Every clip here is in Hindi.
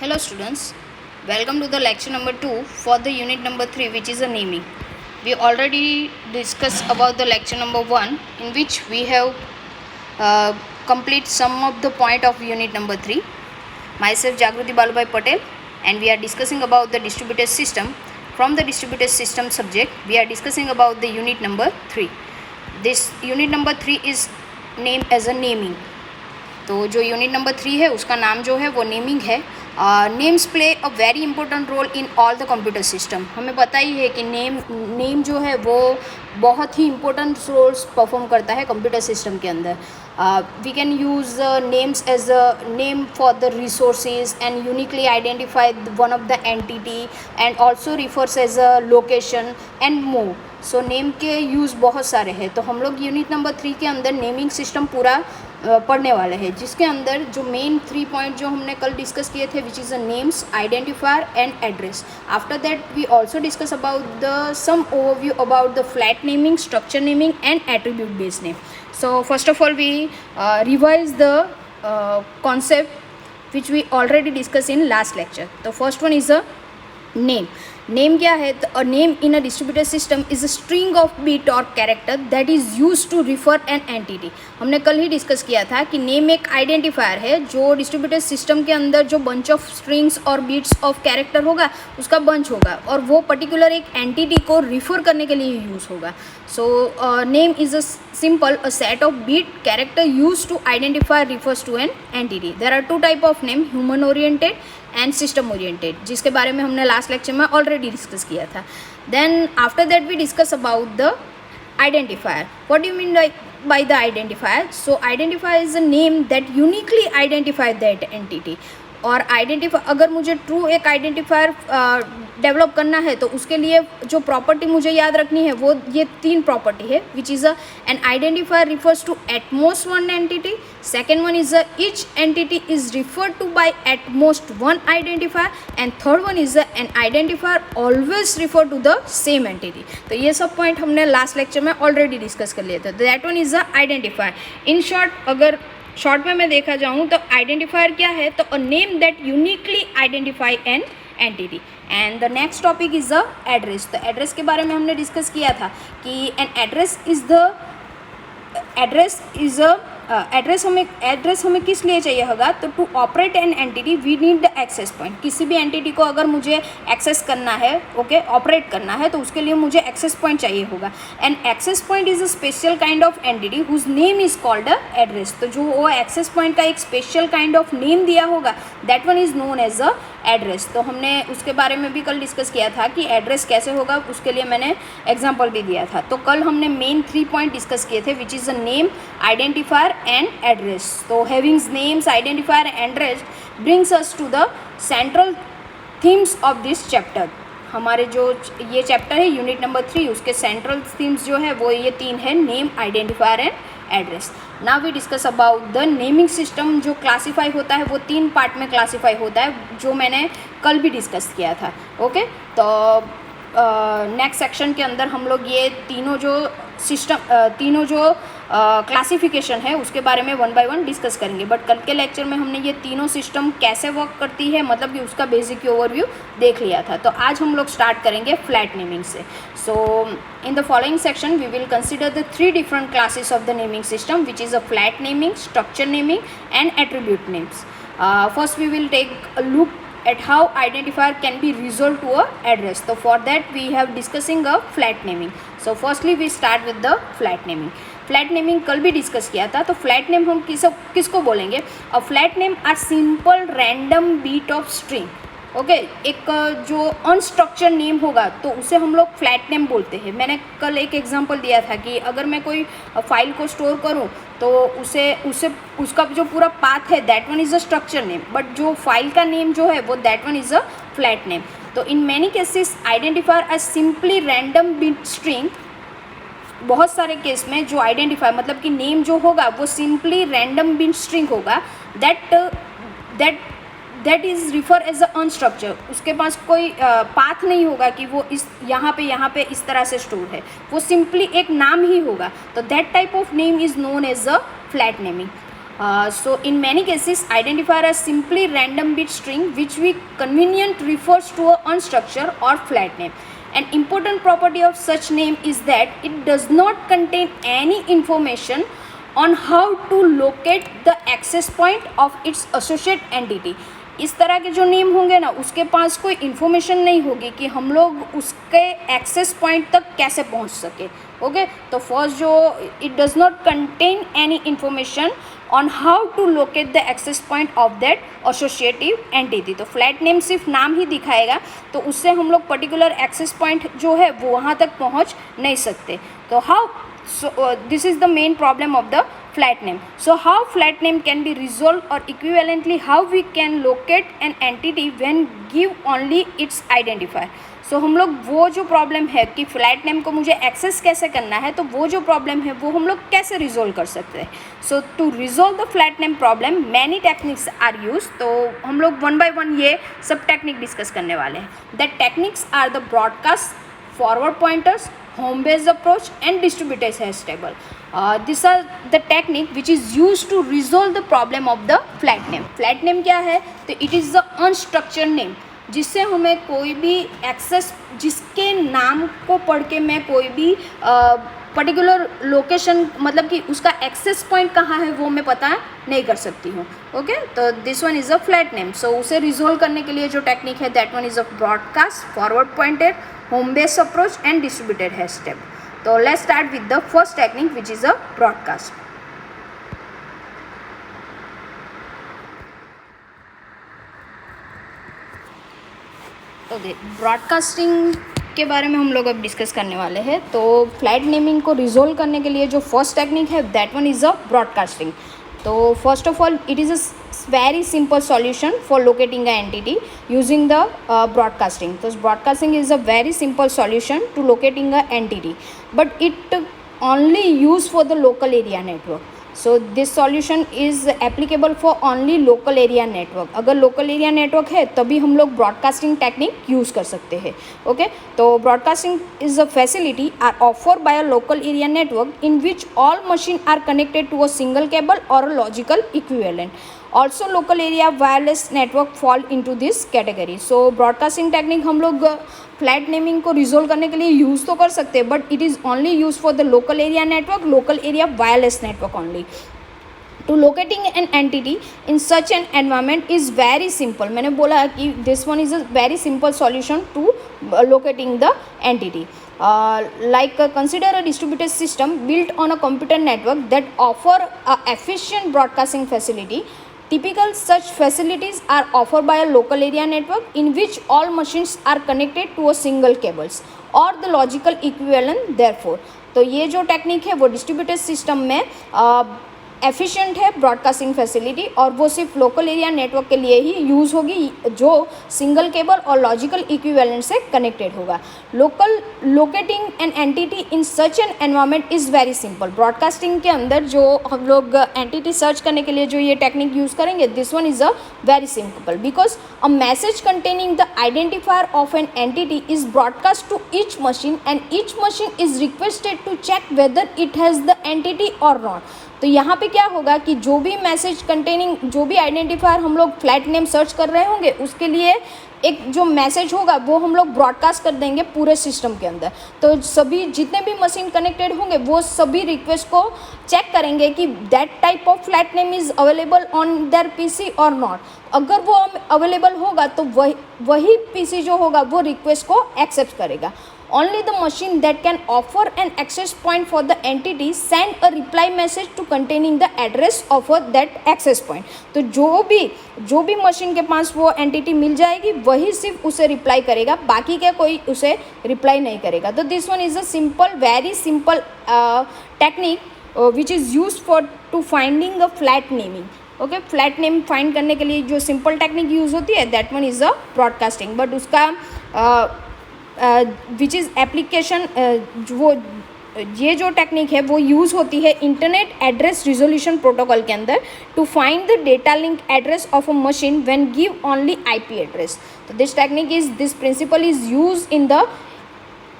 Hello students, welcome to the lecture number 2 for the unit number 3, which is a naming. We already discussed about the lecture number 1, in which we have complete some of the point of unit number 3. Myself Jagruti Balubai Patel, and we are discussing about the distributed system. From the distributed system subject, we are discussing about the unit number 3. This unit number 3 is named as a naming. तो जो यूनिट नंबर 3 है उसका नाम जो है वो नेमिंग है. Names play a very important role in all the computer system. हमें पता ही है कि नेम जो है वो बहुत ही इंपॉर्टेंट रोल्स परफॉर्म करता है कंप्यूटर सिस्टम के अंदर. We can use names as a name for the resources and uniquely identify one of the entity and also refers as a location and more. So name के यूज़ बहुत सारे हैं. तो हम लोग यूनिट नंबर 3 के अंदर नेमिंग सिस्टम पूरा पढ़ने वाले हैं, जिसके अंदर जो मेन 3 पॉइंट जो हमने कल डिस्कस किए थे, which is a names, identifier and address. After that we also discuss about the some overview about the flat naming, structure naming and attribute based name. So first of all we revise the concept which we already discussed in last lecture. The first one is a name. Name क्या है? तो a name in a distributed system is a string of bit और character that is use to refer an entity. हमने कल ही डिस्कस किया था कि नेम एक आइडेंटिफायर है जो डिस्ट्रीब्यूटेड सिस्टम के अंदर जो बंच ऑफ स्ट्रिंग्स और बिट्स ऑफ कैरेक्टर होगा उसका बंच होगा और वो पर्टिकुलर एक एंटिटी को रिफर करने के लिए यूज़ होगा. So name is a simple a set of bit character used to identify refers to an entity. There are two type of name, human oriented and system oriented, जिसके बारे में हमने लास्ट लेक्चर में ऑलरेडी डिस्कस किया था. Then after that we discuss about the identifier. What do you mean by the identifier? So identifier is a name that uniquely identify that entity. और आइडेंटिफाई, अगर मुझे ट्रू एक आइडेंटिफायर डेवलप करना है तो उसके लिए जो प्रॉपर्टी मुझे याद रखनी है वो ये 3 प्रॉपर्टी है, which is an identifier refers to at most one entity. Second one is each entity is referred to by at most one identifier and third one is an identifier always refer to the same entity. तो ये सब पॉइंट हमने लास्ट लेक्चर में ऑलरेडी डिस्कस कर लिए थे. That one is a identifier. In short, अगर शॉर्ट में मैं देखा जाऊँ तो आइडेंटिफायर क्या है? तो a name that uniquely identify an entity. And the next topic is the address. तो एड्रेस के बारे में हमने डिस्कस किया था कि एन एड्रेस इज़ एड्रेस हमें किस लिए चाहिए होगा? तो to operate an entity we need the access point. किसी भी एंटिटी को अगर मुझे एक्सेस करना है, ओके, ऑपरेट करना है, तो उसके लिए मुझे एक्सेस पॉइंट चाहिए होगा. An access point is a special kind of entity whose name is called a address. तो जो वो एक्सेस पॉइंट का एक स्पेशल काइंड ऑफ नेम दिया होगा, that one is known as a address. तो हमने उसके बारे में भी कल डिस्कस किया था कि एड्रेस कैसे होगा, उसके लिए मैंने एग्जाम्पल भी दिया था. तो कल हमने मेन 3 पॉइंट डिस्कस किए थे, which is a name, identifier and address. तो having names, identifier and address brings us to the central themes of this chapter. हमारे जो ये चैप्टर है यूनिट नंबर 3, उसके सेंट्रल थीम्स जो है वो ये 3 है, name, identifier and address. Now we discuss about the naming system. जो क्लासीफाई होता है वो 3 पार्ट में क्लासीफाई होता है, जो मैंने कल भी डिस्कस किया था. ओके, तो नेक्स्ट सेक्शन के अंदर हम लोग ये तीनों जो क्लासिफिकेशन है उसके बारे में 1 बाय 1 डिस्कस करेंगे. बट कल के लेक्चर में हमने ये तीनों सिस्टम कैसे वर्क करती है, मतलब कि उसका बेसिक ओवरव्यू देख लिया था. तो आज हम लोग स्टार्ट करेंगे फ्लैट नेमिंग से. So in the following section we will consider the 3 different classes of the naming system, which is a flat naming, structure naming and attribute names. First we will take a look at how identifier can be resolved to a address. So for that we have discussing a flat naming. So firstly we start with the flat naming. Flat naming कल भी डिस्कस किया था. तो फ्लैट नेम हम किसको बोलेंगे? A flat name are simple random bit of string. Okay, एक जो अनस्ट्रक्चर नेम होगा तो उसे हम लोग फ्लैट नेम बोलते हैं. मैंने कल एक एग्जांपल दिया था कि अगर मैं कोई फाइल को स्टोर करूं तो उसका जो पूरा पाथ है that one is a structure name, but जो फाइल का नेम जो है वो that one is a flat name. तो in many cases identifier are simply random bit string. बहुत सारे केस में जो आइडेंटिफायर मतलब कि नेम जो होगा वो सिंपली रैंडम बीट स्ट्रिंग होगा, that is refer as a unstructured. उसके पास कोई पाथ नहीं होगा कि वो इस यहाँ पे इस तरह से स्टोर है, वो सिंपली एक नाम ही होगा. तो that type of name is known as a flat naming. So in many cases, identifier are simply random bit string which we convenient refers to a unstructured or flat name. An important property of such name is that it does not contain any information on how to locate the access point of its associate entity. इस तरह के जो नेम होंगे ना, उसके पास कोई इन्फॉर्मेशन नहीं होगी कि हम लोग उसके एक्सेस पॉइंट तक कैसे पहुंच सके. ओके, तो फर्स्ट जो it does not contain any information on how to locate the access point of that associative entity. तो फ्लैट नेम सिर्फ नाम ही दिखाएगा, तो उससे हम लोग पर्टिकुलर एक्सेस पॉइंट जो है वो वहाँ तक पहुँच नहीं सकते. तो how, so this is the main problem of the flat name. So how flat name can be resolved, or equivalently how we can locate an entity when give only its identifier. So हम लोग वो जो प्रॉब्लम है कि फ्लैट नेम को मुझे एक्सेस कैसे करना है, तो वो जो प्रॉब्लम है वो हम लोग कैसे रिजोल्व कर सकते हैं. So to resolve the flat name problem many techniques are use. तो हम लोग वन बाय वन ये सब टेक्निक डिस्कस करने वाले हैं. That techniques are the broadcast, forward pointers, home based approach and distributed hash table. These are the technique which is used to resolve the problem of the flat name. Flat name क्या है, तो it is the unstructured name जिससे हमें कोई भी एक्सेस, जिसके नाम को पढ़ के मैं कोई भी पर्टिकुलर लोकेशन, मतलब कि उसका एक्सेस पॉइंट कहाँ है वो मैं पता नहीं कर सकती हूँ. ओके, तो this one is a flat name. So उसे रिजोल्व करने के लिए जो टेक्निक है, that one is a broadcast, forward pointed, home based approach and distributed hash table. So let's start with the first technique, which is a broadcast. तो ब्रॉडकास्टिंग के बारे में हम लोग अब डिस्कस करने वाले हैं. तो फ्लैट नेमिंग को रिजोल्व करने के लिए जो फर्स्ट टेक्निक है, that one is a broadcasting. तो first of all it is a very simple solution for locating an entity using the broadcasting. So broadcasting is a very simple solution to locating an entity, but it only used for the local area network. So this solution is applicable for only local area network. अगर local area network है तभी हम लोग broadcasting technique use कर सकते हैं. Okay, तो broadcasting is a facility are offered by a local area network in which all machines are connected to a single cable or a logical equivalent. Also local area wireless network fall into this category. So broadcasting technique हम लोग फ्लैट नेमिंग को रिजोल्व करने के लिए यूज़ तो कर सकते हैं, but it is only use for the local area network, local area wireless network only. To locating an entity in such an environment is very simple. मैंने बोला कि this one is a very simple solution to locating the entity. Like consider a distributed system built on a computer network that offer a efficient broadcasting facility. Typical such facilities are offered by a local area network in which all machines are connected to a single cables or the logical equivalent therefore. तो ये जो टेक्निक है वो डिस्ट्रीब्यूटेड सिस्टम में एफिशिएंट है ब्रॉडकास्टिंग फैसिलिटी, और वो सिर्फ लोकल एरिया नेटवर्क के लिए ही यूज़ होगी जो सिंगल केबल और लॉजिकल इक्विवेलेंट से कनेक्टेड होगा. Locating an entity in such an environment is very simple. Broadcasting के अंदर जो हम लोग एंटिटी सर्च करने के लिए जो ये टेक्निक यूज़ करेंगे, this one is a very simple because a message containing the identifier of an entity is broadcast to each machine and each machine is requested to check whether it has the entity or not. तो यहाँ पे क्या होगा कि जो भी मैसेज कंटेनिंग, जो भी आइडेंटिफायर हम लोग फ्लैट नेम सर्च कर रहे होंगे, उसके लिए एक जो मैसेज होगा वो हम लोग ब्रॉडकास्ट कर देंगे पूरे सिस्टम के अंदर. तो सभी जितने भी मशीन कनेक्टेड होंगे वो सभी रिक्वेस्ट को चेक करेंगे कि that type of flat name is available on their PC और नॉट. अगर वो अवेलेबल होगा तो वही पीसी जो होगा वो रिक्वेस्ट को एक्सेप्ट करेगा. Only the machine that can offer an access point for the entity send a reply message to containing the address of that access point. तो जो भी मशीन के पास वो एंटिटी मिल जाएगी वही सिर्फ उसे रिप्लाई करेगा, बाकी के कोई उसे रिप्लाई नहीं करेगा. तो this one is a simple, very simple technique which is use for to finding a flat naming. Okay, flat name फाइंड करने के लिए जो सिंपल टेक्निक यूज़ होती है, that one is a broadcasting. But उसका विच इज़ एप्लीकेशन, वो ये जो टेक्निक है वो यूज़ होती है इंटरनेट एड्रेस रिजोल्यूशन प्रोटोकॉल के अंदर to find the data link address of a machine when give only IP address. तो this technique is, this principle is use in the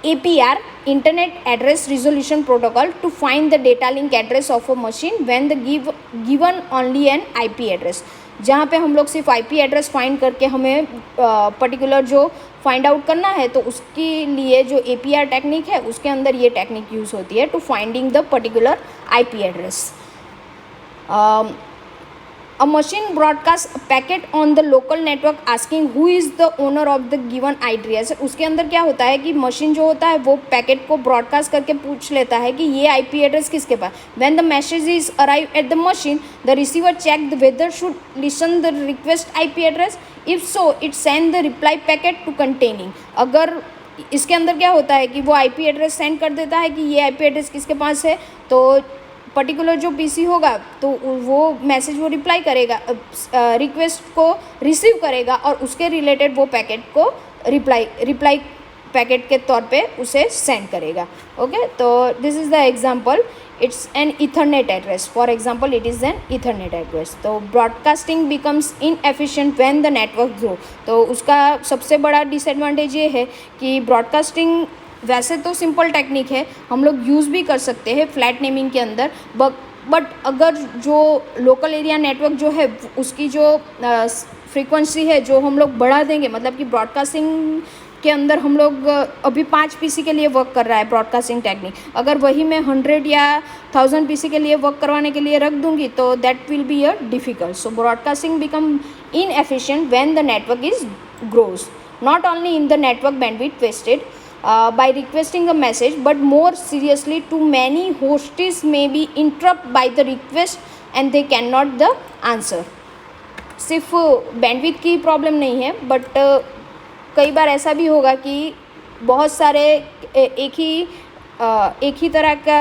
APR, Internet Address Resolution Protocol, to find the data link address of a machine when the given only an IP address. जहाँ पे हम लोग सिर्फ IP एड्रेस फाइंड करके हमें पर्टिकुलर जो फाइंड आउट करना है, तो उसके लिए जो APR टेक्निक है उसके अंदर ये टेक्निक यूज़ होती है to finding the particular IP address. A machine broadcasts a packet on the local network asking who is the owner of the given address. उसके अंदर क्या होता है कि मशीन जो होता है वो पैकेट को ब्रॉडकास्ट करके पूछ लेता है कि ये IP एड्रेस किसके पास. When the message is arrive at the machine, the receiver check whether should listen the request IP address. If so, it send the reply packet to containing. अगर इसके अंदर क्या होता है कि वो IP एड्रेस सेंड कर देता है कि ये IP एड्रेस किसके पास है, तो पर्टिकुलर जो PC होगा तो वो मैसेज वो रिप्लाई करेगा, रिक्वेस्ट को रिसीव करेगा और उसके रिलेटेड वो पैकेट को रिप्लाई पैकेट के तौर पे उसे सेंड करेगा. ओके, तो this is the example. It's an Ethernet address. For example, it is an Ethernet address. तो broadcasting becomes inefficient when the network grow. तो उसका सबसे बड़ा डिसएडवांटेज ये है कि ब्रॉडकास्टिंग वैसे तो सिंपल टेक्निक है, हम लोग यूज़ भी कर सकते हैं फ्लैट नेमिंग के अंदर, बट अगर जो लोकल एरिया नेटवर्क जो है उसकी जो फ्रीक्वेंसी है जो हम लोग बढ़ा देंगे, मतलब कि ब्रॉडकास्टिंग के अंदर हम लोग अभी 5 PC के लिए वर्क कर रहा है ब्रॉडकास्टिंग टेक्निक, अगर वही मैं 100 या 1000 PC के लिए वर्क करवाने के लिए रख दूंगी तो that will be a difficult. So broadcasting become inefficient when the network is grows. Not only in the network bandwidth wasted by requesting a message, but more seriously, too many hosts may be interrupted by the request and they cannot the answer. सिर्फ बैंडविड्थ की प्रॉब्लम नहीं है, बट कई बार ऐसा भी होगा कि बहुत सारे एक ही तरह का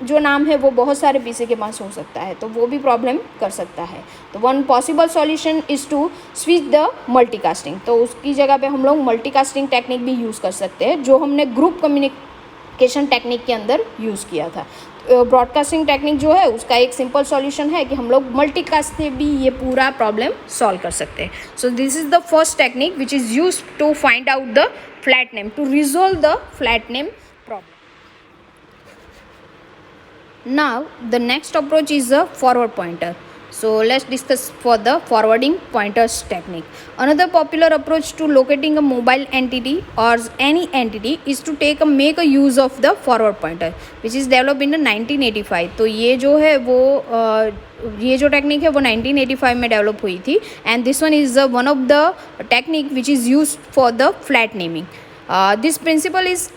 जो नाम है वो बहुत सारे PC के पास हो सकता है, तो वो भी प्रॉब्लम कर सकता है. तो one possible solution is to switch the multicasting. तो उसकी जगह पे हम लोग मल्टीकास्टिंग टेक्निक भी यूज़ कर सकते हैं, जो हमने ग्रुप कम्युनिकेशन टेक्निक के अंदर यूज़ किया था. ब्रॉडकास्टिंग टेक्निक जो है उसका एक सिंपल सॉल्यूशन है कि हम लोग मल्टीकास्ट से भी ये पूरा प्रॉब्लम सॉल्व कर सकते हैं. So this is the first technique which is use to find out the flat name, to resolve the flat name problem. Now the next approach is a forward pointer. So let's discuss for the forwarding pointers technique. Another popular approach to locating a mobile entity or any entity is to make a use of the forward pointer, which is developed in 1985. तो ये जो है वो ये जो टेक्निक है वो 1985 में डेवलप हुई थी, and this one is one of the technique which is use for the flat naming. This principle is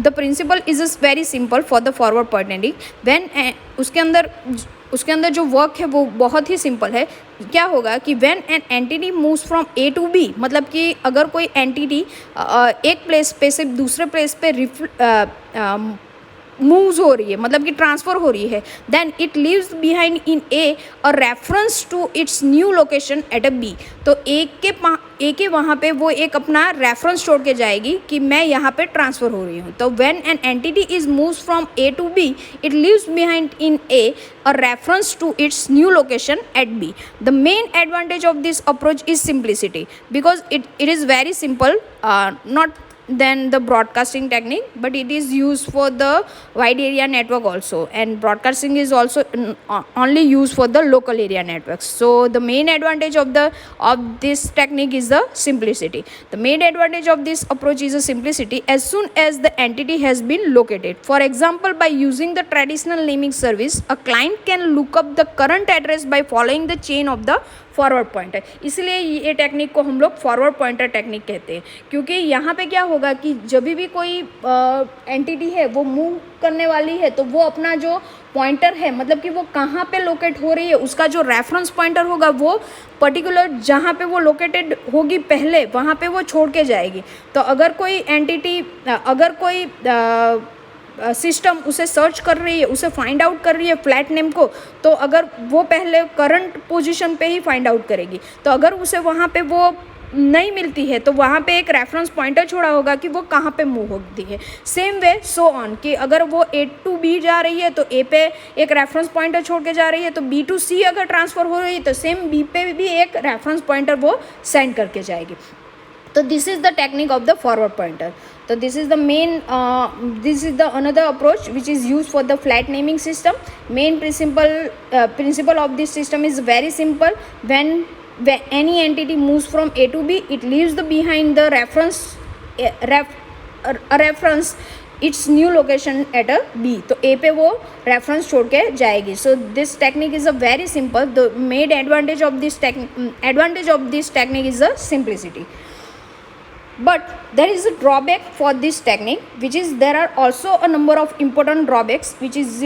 the principle is very simple for the forward pointing. when उसके अंदर जो वर्क है वो बहुत ही सिंपल है. क्या होगा कि when an entity moves from A to B, मतलब कि अगर कोई एंटिटी एक प्लेस पे से दूसरे प्लेस पे मूव्स हो रही है, मतलब कि ट्रांसफ़र हो रही है, then it leaves behind in A और reference to its new location at a B. तो ए के वहाँ पे वो एक अपना रेफरेंस छोड़ के जाएगी कि मैं यहाँ पे ट्रांसफ़र हो रही हूँ. तो when an entity is moves from A to B, it leaves behind in A और reference to its new location at B. The main advantage of this approach is simplicity, because it is very simple, not than the broadcasting technique, but it is used for the wide area network also, and broadcasting is also only used for the local area networks. So the main advantage of this technique is the simplicity. The main advantage of this approach is the simplicity. As soon as the entity has been located, for example, by using the traditional naming service, a client can look up the current address by following the chain of the forward pointer. इसलिए ये टेक्निक को हम लोग फॉरवर्ड पॉइंटर टेक्निक कहते हैं, क्योंकि यहाँ पे क्या होगा कि जब भी कोई एंटिटी है वो मूव करने वाली है तो वो अपना जो पॉइंटर है, मतलब कि वो कहाँ पे लोकेट हो रही है, उसका जो रेफरेंस पॉइंटर होगा वो पर्टिकुलर जहाँ पे वो लोकेटेड होगी पहले वहाँ पे वो छोड़ के जाएगी. तो अगर कोई एंटिटी, अगर कोई सिस्टम उसे सर्च कर रही है, उसे फाइंड आउट कर रही है फ्लैट नेम को, तो अगर वो पहले करंट पोजीशन पे ही फाइंड आउट करेगी. तो अगर उसे वहाँ पे वो नहीं मिलती है तो वहाँ पे एक रेफरेंस पॉइंटर छोड़ा होगा कि वो कहाँ पे मूव होती है. सेम वे सो ऑन, कि अगर वो ए टू बी जा रही है तो ए पे एक रेफरेंस पॉइंटर छोड़ के जा रही है, तो बी टू सी अगर ट्रांसफ़र हो रही है तो सेम बी पे भी एक रेफरेंस पॉइंटर वो सेंड करके जाएगी. तो this is the technique of the forward pointer. So this is the main this is the another approach which is used for the flat naming system. Main principle of this system is very simple. When any entity moves from A to B, it leaves the behind the reference its new location at a B. तो A पे वो reference छोड़ के जाएगी. So this technique is a very simple. The main advantage of this technique is the simplicity. But there is a drawback for this technique, which is there are also a number of important drawbacks which is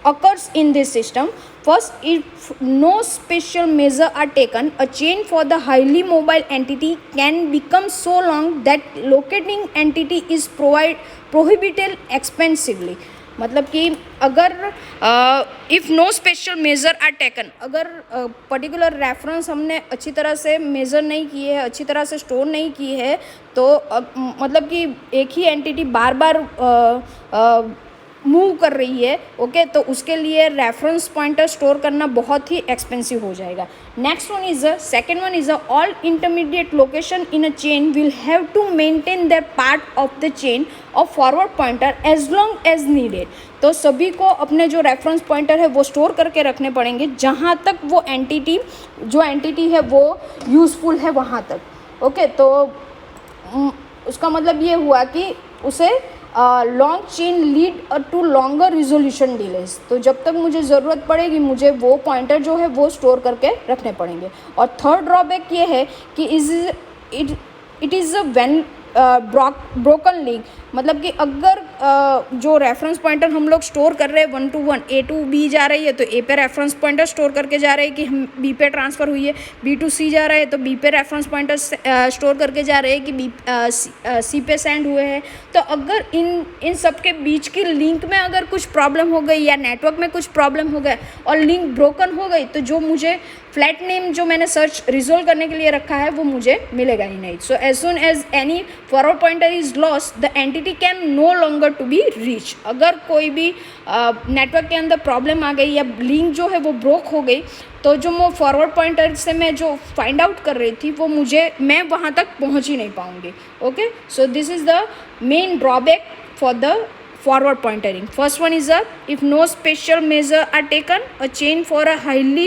occurs in this system. First, if no special measure are taken, a chain for the highly mobile entity can become so long that locating entity is prohibited expensively. मतलब कि अगर if no special measure are taken, अगर पर्टिकुलर रेफरेंस हमने अच्छी तरह से मेज़र नहीं किए है, अच्छी तरह से स्टोर नहीं की है, तो मतलब कि एक ही एंटिटी बार बार मूव कर रही है, ओके, तो उसके लिए रेफरेंस पॉइंटर स्टोर करना बहुत ही एक्सपेंसिव हो जाएगा. Next one is second one is all intermediate location in a chain will have to maintain their part of the chain of forward pointer as long as needed. तो सभी को अपने जो रेफरेंस पॉइंटर है वो स्टोर करके रखने पड़ेंगे जहाँ तक वो एंटिटी है वो यूज़फुल है वहाँ तक, ओके. तो उसका मतलब ये हुआ कि उसे long chain lead to longer resolution delays. तो जब तक मुझे ज़रूरत पड़ेगी मुझे वो पॉइंटर जो है वो स्टोर करके रखने पड़ेंगे. और थर्ड ड्रॉबैक ये है कि it is a when broken link, मतलब कि अगर जो रेफरेंस पॉइंटर हम लोग स्टोर कर रहे हैं 1 to 1 A to B जा रही है तो A पे रेफरेंस पॉइंटर स्टोर करके जा रहे हैं कि हम B पे ट्रांसफ़र हुई है, B to C जा रहा है तो B पे रेफरेंस पॉइंटर स्टोर करके जा रहे हैं कि C पे सेंड हुए हैं. तो अगर इन सब के बीच की लिंक में अगर कुछ प्रॉब्लम हो गई या नेटवर्क में कुछ प्रॉब्लम हो गया और लिंक ब्रोकन हो गई तो जो मुझे फ्लैट नेम जो मैंने सर्च रिजोल्व करने के लिए रखा है वो मुझे मिलेगा ही नहीं. So as soon as any forward pointer is lost the entity can no longer to be reach. अगर कोई भी नेटवर्क के अंदर प्रॉब्लम आ गई या लिंक जो है वो ब्रोक हो गई तो जो मैं फॉरवर्ड पॉइंटर से मैं जो फाइंड आउट कर रही थी वो मैं वहाँ तक पहुँच ही नहीं पाऊँगी, okay. So this is the main drawback for the forward pointering. First one is if no special measure are taken, a chain for a highly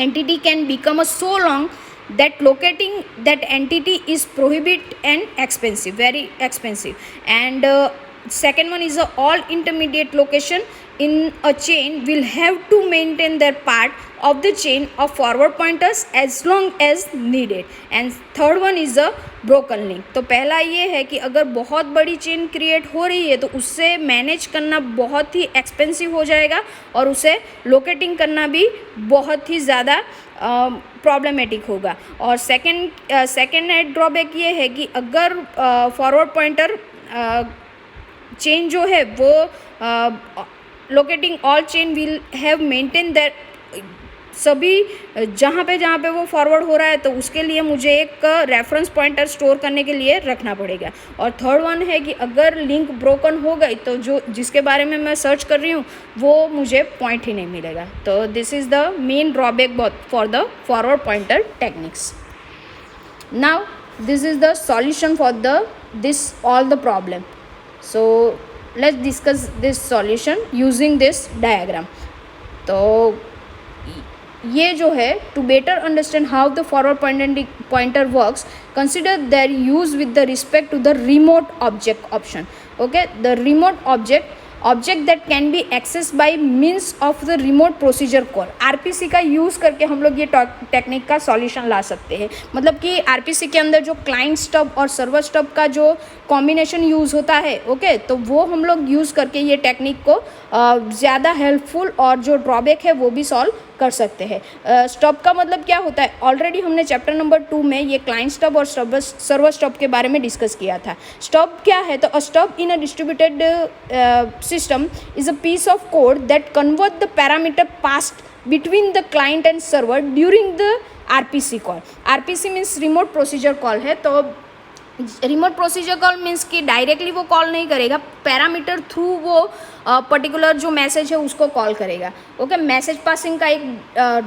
entity can become so long that locating that entity is prohibited and expensive, very expensive. And second one is all intermediate location in a chain will have to maintain their part of the chain of forward pointers as long as needed. And third one is a broken link. तो पहला ये है कि अगर बहुत बड़ी चेन क्रिएट हो रही है तो उससे मैनेज करना बहुत ही एक्सपेंसिव हो जाएगा और उसे लोकेटिंग करना भी बहुत ही ज़्यादा प्रॉब्लमेटिक होगा. और सेकेंड ड्रॉबैक ये है कि अगर फॉरवर्ड पॉइंटर चेन जो है वो locating all chain will have maintain that, सभी जहाँ पे वो फॉरवर्ड हो रहा है तो उसके लिए मुझे एक रेफरेंस पॉइंटर स्टोर करने के लिए रखना पड़ेगा. और थर्ड वन है कि अगर लिंक ब्रोकन हो गई तो जिसके बारे में मैं सर्च कर रही हूँ वो मुझे पॉइंट ही नहीं मिलेगा. तो this is the main drawback for the forward pointer techniques. Now this is the solution for this all the problem. So let's discuss this solution using this diagram. तो ये जो है to better understand how the forward pointer works, consider their use with the respect to the remote object option. Okay, the remote object that can be accessed by means of the remote procedure call. RPC का यूज़ करके हम लोग ये टेक्निक का सॉल्यूशन ला सकते हैं. मतलब कि RPC के अंदर जो क्लाइंट स्टब और सर्वर स्टब का जो कॉम्बिनेशन यूज़ होता है, ओके, तो वो हम लोग यूज़ करके ये टेक्निक को ज़्यादा हेल्पफुल और जो ड्रॉबैक है वो भी सॉल्व कर सकते हैं. स्टब का मतलब क्या होता है, ऑलरेडी हमने चैप्टर नंबर 2 में ये क्लाइंट स्टब और सर्वर स्टब के बारे में डिस्कस किया था. स्टब क्या है, तो a stub in a distributed system is a piece of code that convert the parameter passed between the client and server during the RPC call. RPC means remote procedure call है. तो रिमोट प्रोसीजर कॉल मीन्स कि डायरेक्टली वो कॉल नहीं करेगा, पैरामीटर थ्रू वो पर्टिकुलर जो मैसेज है उसको कॉल करेगा। ओके, मैसेज पासिंग का एक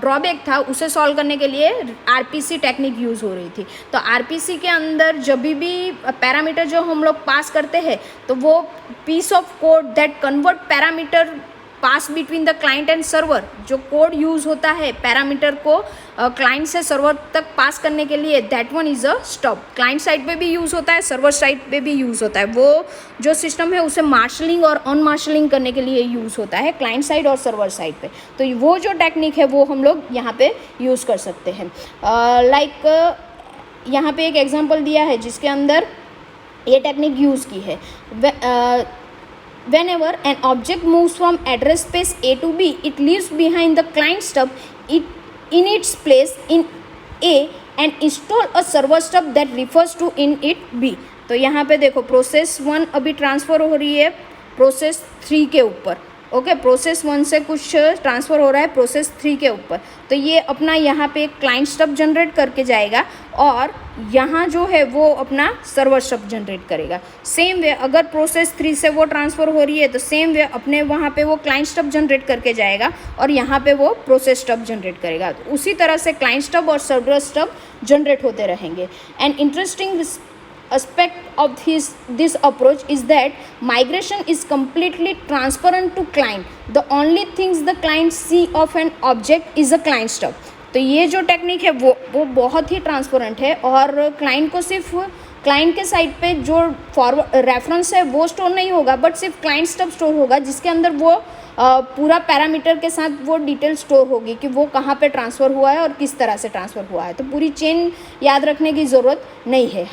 ड्रॉबैक था, उसे सॉल्व करने के लिए आरपीसी टेक्निक यूज़ हो रही थी। तो आरपीसी के अंदर जब भी पैरामीटर जो हम लोग पास करते हैं तो वो piece of code that convert parameter pass between the client and server, जो कोड यूज़ होता है पैरामीटर को क्लाइंट से सर्वर तक पास करने के लिए, that one is a stub. Client side पे भी यूज़ होता है, सर्वर साइड पे भी यूज़ होता है। वो जो सिस्टम है उसे मार्शलिंग और अनमार्शलिंग करने के लिए यूज़ होता है क्लाइंट साइड और सर्वर साइड पे। तो वो जो टेक्निक है वो हम लोग यहाँ पे यूज़ कर सकते हैं। यहाँ पे एक एग्जाम्पल दिया है जिसके अंदर ये टेक्निक यूज़ की है। Whenever an object moves from address space A to B, it leaves behind the client stub in its place in A and install a server stub that refers to in it B। तो यहाँ पे देखो प्रोसेस 1 अभी ट्रांसफ़र हो रही है प्रोसेस 3 के ऊपर। ओके, प्रोसेस 1 से कुछ ट्रांसफ़र हो रहा है प्रोसेस 3 के ऊपर। तो ये अपना यहाँ पे एक क्लाइंट स्टब जनरेट करके जाएगा और यहाँ जो है वो अपना सर्वर स्टब जनरेट करेगा। सेम वे अगर प्रोसेस 3 से वो ट्रांसफ़र हो रही है तो सेम वे अपने वहाँ पे वो क्लाइंट स्टब जनरेट करके जाएगा और यहाँ पे वो प्रोसेस स्टब जनरेट करेगा। तो उसी तरह से क्लाइंट स्टब और सर्वर स्टब जनरेट होते रहेंगे। And interesting aspect of this approach is that migration is completely transparent to client. The only things the client see of an object is a client stub। तो ये जो टेक्निक है वो बहुत ही ट्रांसपेरेंट है और क्लाइंट को सिर्फ क्लाइंट के साइड पे जो फॉरवर्ड रेफरेंस है वो स्टोर नहीं होगा, बट सिर्फ क्लाइंट स्टब स्टोर होगा जिसके अंदर वो पूरा पैरामीटर के साथ वो डिटेल स्टोर होगी कि वो कहाँ पे ट्रांसफ़र हुआ है और किस तरह से ट्रांसफ़र हुआ है। तो पूरी चेन याद रखने की ज़रूरत नहीं है।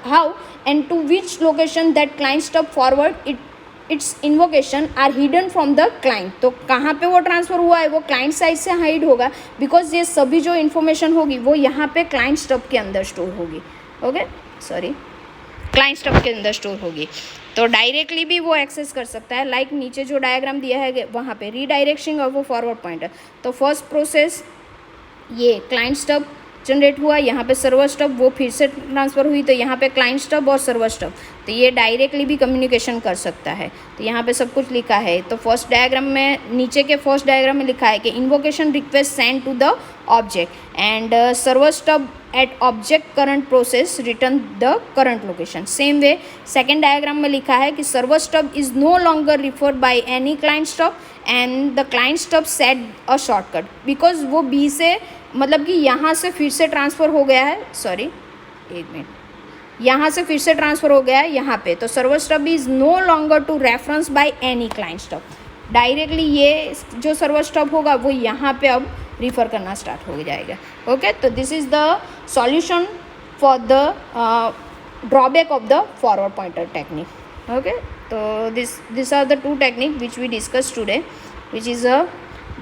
How and to which location that client stub forward its invocation are hidden from the client. तो कहाँ पे वो ट्रांसफ़र हुआ है वो क्लाइंट साइड से हाइड होगा, बिकॉज ये सभी जो इन्फॉर्मेशन होगी वो यहाँ पे क्लाइंट स्टब के अंदर स्टोर होगी। ओके, सॉरी, क्लाइंट स्टब के अंदर स्टोर होगी। तो डायरेक्टली भी वो एक्सेस कर सकता है। लाइक नीचे जो डायग्राम दिया है वहाँ पे redirection of a forward pointer. तो फर्स्ट प्रोसेस ये क्लाइंट स्टब जनरेट हुआ, यहाँ पे सर्वर स्टब वो फिर से ट्रांसफ़र हुई, तो यहाँ पे क्लाइंट स्टब और सर्वर स्टब, तो ये डायरेक्टली भी कम्युनिकेशन कर सकता है। तो यहाँ पे सब कुछ लिखा है। तो फर्स्ट डायग्राम में, नीचे के फर्स्ट डायग्राम में लिखा है कि invocation request send to the object and server stub at object current process return the current location. Same way second diagram में लिखा है कि server stub is no longer referred by any client stub and the client stub set a shortcut, because वो बी से मतलब कि यहाँ से फिर से ट्रांसफ़र हो गया है, सॉरी एक मिनट, यहाँ से फिर से ट्रांसफ़र हो गया है यहाँ पे। तो server stub is no longer to reference by any client stub. Directly ये जो सर्वर स्टब होगा वो यहाँ पे अब रिफ़र करना स्टार्ट हो जाएगा। ओके, तो this is the solution for the drawback of the forward pointer technique. Okay, तो this are the two technique which we discuss today, which is a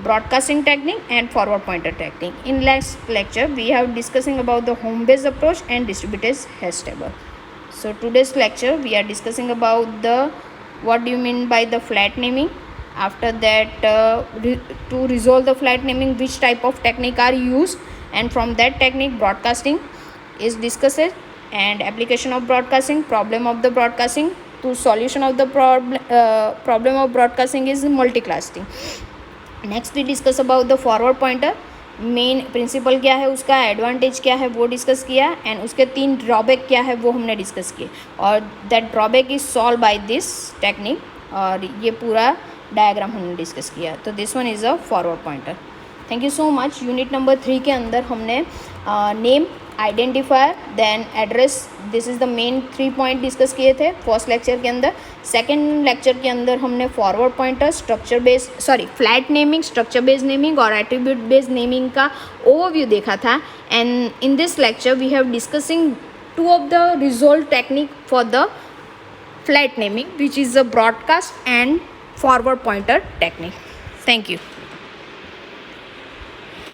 broadcasting technique and forward pointer technique. In last lecture we have discussing about the home based approach and distributed hash table. So today's lecture we are discussing about the what do you mean by the flat naming. After that to resolve the flat naming, which type of technique are used, and from that technique broadcasting is discussed and application of broadcasting, problem of the broadcasting, to solution of the problem of broadcasting is multicasting. Next we discuss about the forward pointer, main principle क्या है उसका, एडवांटेज क्या है वो डिस्कस किया, एंड उसके 3 ड्रॉबैक क्या है वो हमने डिस्कस किए, और that drawback is solve by this technique, और ये पूरा डायग्राम हमने डिस्कस किया। तो this one is a forward pointer. Thank you so much. Unit number 3 के अंदर हमने name, identifier, then address, this is the main 3 point discuss किए थे फर्स्ट लेक्चर के अंदर। सेकेंड लेक्चर के अंदर हमने forward pointer, structure based, sorry flat naming, structure based naming और एट्रीब्यूट बेस्ड नेमिंग का ओवरव्यू देखा था। And in this lecture we have discussing 2 of the resolve technique for the flat naming, which is the broadcast and forward pointer technique. Thank you.